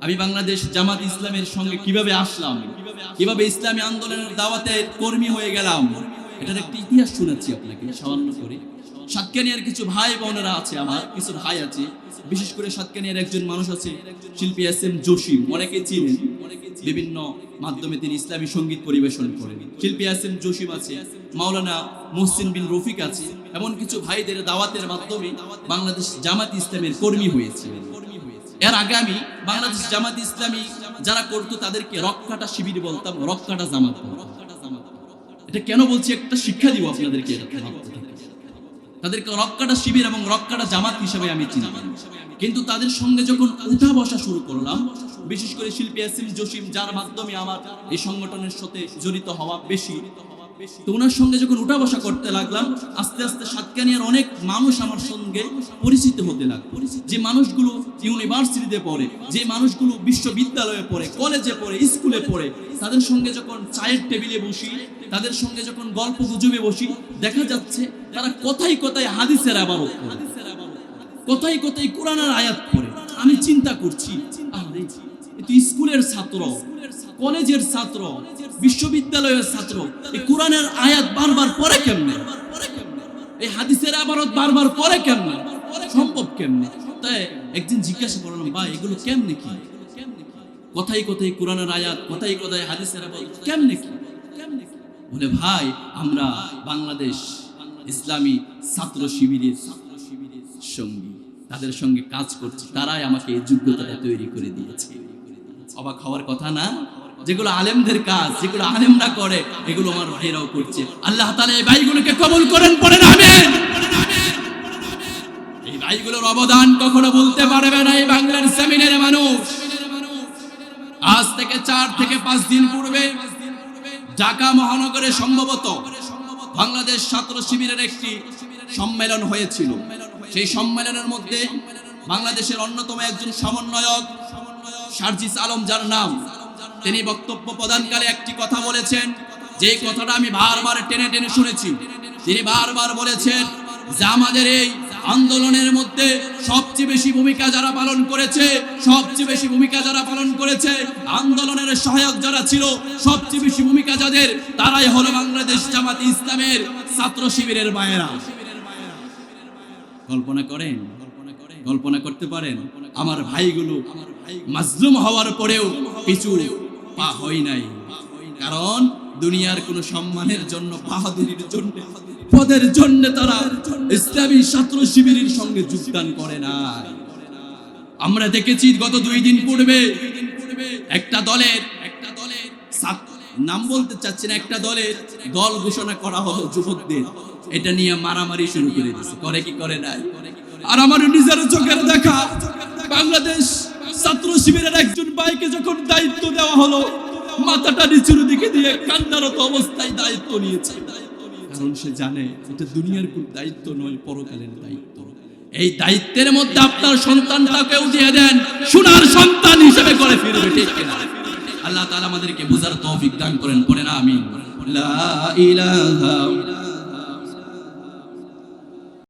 আমি বাংলাদেশ জামাত ইসলামের সঙ্গে কিভাবে আসলাম, কিভাবে ইসলামী আন্দোলনের দাওয়াতের কর্মী হয়ে গেলাম, এটার একটা ইতিহাস শোনাচ্ছি আপনাকে সামান্য করে। সাতকানিয়ার কিছু ভাই বোনেরা আছে, আমার কিছু ভাই আছে, বিশেষ করে সাতকানিয়ার একজন মানুষ আছে শিল্পী এস.এম. জসিম, অনেকে চিনেন, বিভিন্ন মাধ্যমে তিনি ইসলামী সঙ্গীত পরিবেশন করেন। শিল্পী এস.এম. জসিম আছে, মাওলানা মুহসিন বিন রফিক আছে, এমন কিছু ভাইদের দাওয়াতের মাধ্যমে বাংলাদেশ জামাত ইসলামের কর্মী হয়েছিলেন। এর আগে আমি বাংলাদেশ জামাত ইসলামী যারা করতো তাদেরকে রক্কাটা শিবির বলতাম, রক্কাটা জামাত বলতাম। এটা কেন বলছি, একটা শিক্ষা দিব আপনাদেরকে। তাদেরকে রক্কাটা শিবির এবং রক্কাটা জামাত হিসেবে আমি চিনি, কিন্তু তাদের সঙ্গে যখন উঠা বসা শুরু করলাম, বিশেষ করে শিল্পী এস.এম. জসিম, যার মাধ্যমে আমার এই সংগঠনের সাথে জড়িত হওয়া বেশি, তো ওনার সঙ্গে যখন উঠা বসা করতে লাগলাম, আস্তে আস্তে সাতকানিয়ার অনেক মানুষ আমার সঙ্গে পরিচিত হতে লাগলো। যে মানুষগুলো ইউনিভার্সিটিতে পড়ে, যে মানুষগুলো বিশ্ববিদ্যালয়ে পড়ে, কলেজে পড়ে, স্কুলে পড়ে, তাদের সঙ্গে যখন চায়ের টেবিলে বসি, তাদের সঙ্গে যখন গল্প গুজবে বসি, দেখা যাচ্ছে তারা কথাই কথাই হাদিসের ইবারত করে, কথাই কথাই কোরআনের আয়াত পড়ে। আমি চিন্তা করছি, স্কুলের ছাত্র, কলেজের ছাত্র, বিশ্ববিদ্যালয়ের ছাত্র, এই কোরআনের আয়াত বারবার পড়ে কেমনে, এই হাদিসের ইবারত বারবার পড়ে কেমনে, সম্ভব কেমনে? তাই একদিন জিজ্ঞাসা করলাম, ভাই এগুলো কেমনে কি? কথাই কথাই কোরআনের আয়াত, কথাই কথাই হাদিসের ইবারত কেমনে কি? বলে, ভাই আমরা বাংলাদেশ ইসলামী ছাত্র শিবিরের সঙ্গী, তাদের সঙ্গে কাজ করছি, তারাই আমাকে এই যোগ্যতাটা তৈরি করে দিয়েছে। অবাক হওয়ার কথা না? যেগুলো আলেমদের কাজ, যেগুলো আলেমরা করে, এগুলো আমার ভাইরাও করছে। আল্লাহ তাআলা এই ভাইগুলোকে কবুল করেন, পড়েন আমিন। এই ভাইগুলোর অবদান কখনো বলতে পারবে না এই বাংলার জমিনের মানুষ। আজ থেকে 4 থেকে 5 দিন পূর্বে ঢাকা মহানগরে সম্ভবত বাংলাদেশ ছাত্র শিবিরের একটি সম্মেলন হয়েছিল। সেই সম্মেলনের মধ্যে বাংলাদেশের অন্যতম একজন সমন্বয়ক সার্জিস আলম, যার নাম, তিনি বক্তব্য প্রদানকালে একটি কথা বলেছেন, যে কথাটা আমি বারবার টেনে টেনে শুনেছি। তিনি বারবার বলেছেন যে আমাদের এই আন্দোলনের মধ্যে সবচেয়ে বেশি ভূমিকা যারা পালন করেছে, সবচেয়ে বেশি ভূমিকা যারা পালন করেছে, আন্দোলনের সহায়ক যারা ছিল, সবচেয়ে বেশি ভূমিকা যাদের, তারাই হলো বাংলাদেশ জামাত ইসলামের ছাত্র শিবিরের মায়েরা। কল্পনা করেন, কল্পনা করতে পারেন? আমার ভাইগুলো মাজলুম হওয়ার পরেও পিছু পা হয় নাই, কারণ দুনিয়ার কোন সম্মানের জন্য, বাহাদুরির জন্য, পদের জন্য তারা ইসলামী ছাত্র শিবিরের সঙ্গে যোগদান করে না। আমরা দেখেছি গত 2 দিন পূর্বে একটা দলের নাম বলতে চাচ্ছি না, একটা দলের দল ঘোষণা করা হলো যুবকদের, এটা নিয়ে মারামারি শুরু করে দিয়েছে। করে কি করে নাই? আর আমার নিজের চোখের দেখা, বাংলাদেশ ছাত্র শিবিরের একজন ভাইকে যখন দায়িত্ব দেওয়া হলো, মাথাটা নিচুর দিকে দিয়ে কান্নারত অবস্থায় দায়িত্ব নিয়েছে, কারণ সে জানে এটা দুনিয়ার কোন দায়িত্ব নয়, পরকালের দায়িত্ব। এই দায়িত্বের মধ্যে আপনার সন্তানটাকেও দিয়ে দেন, সোনার সন্তান হিসেবে করে ফিরবে, ঠিক কিনা? আল্লাহ তাআলা আমাদেরকে বুঝার তৌফিক দান করেন, পড়েন আমিন। লা ইলাহা